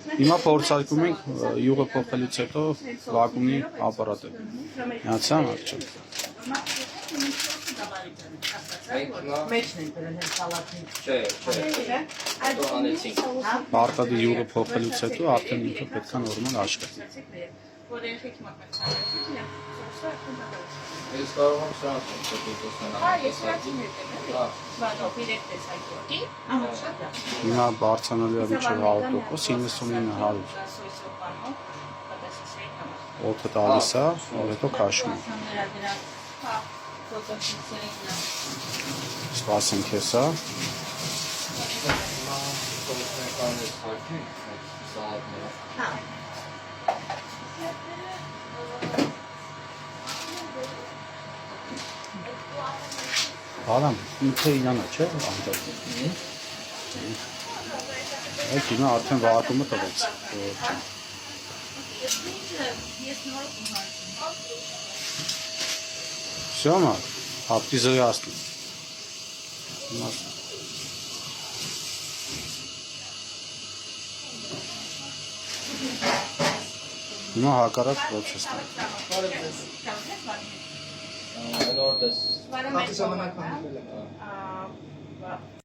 Հիմա փորձարկում ենք յուղը փոխելուց հետո վակուումի ապարատը։ Միացա՞մ արդյոք։ Պարտադի յուղը փոխելուց հետո արդեն ինքը պետք է նորմալ աշխատի։ Ես կարող եմ սրանց Հիմա բարձանալու է միջև 100%, 99-100։ Օդը տալիս է, հետո քաշում է։ Սպասենք հեսա։ Արամ, ինքը իրանա չէ, անդր։ Այդ հիմա արդեն վակուումը տվեց։ Всё, ма, ապտի զրահացնի։ Հիմա հակառակ պրոցեսն է։ Այն օրդես։ Բարամետ ժամանակ բանել։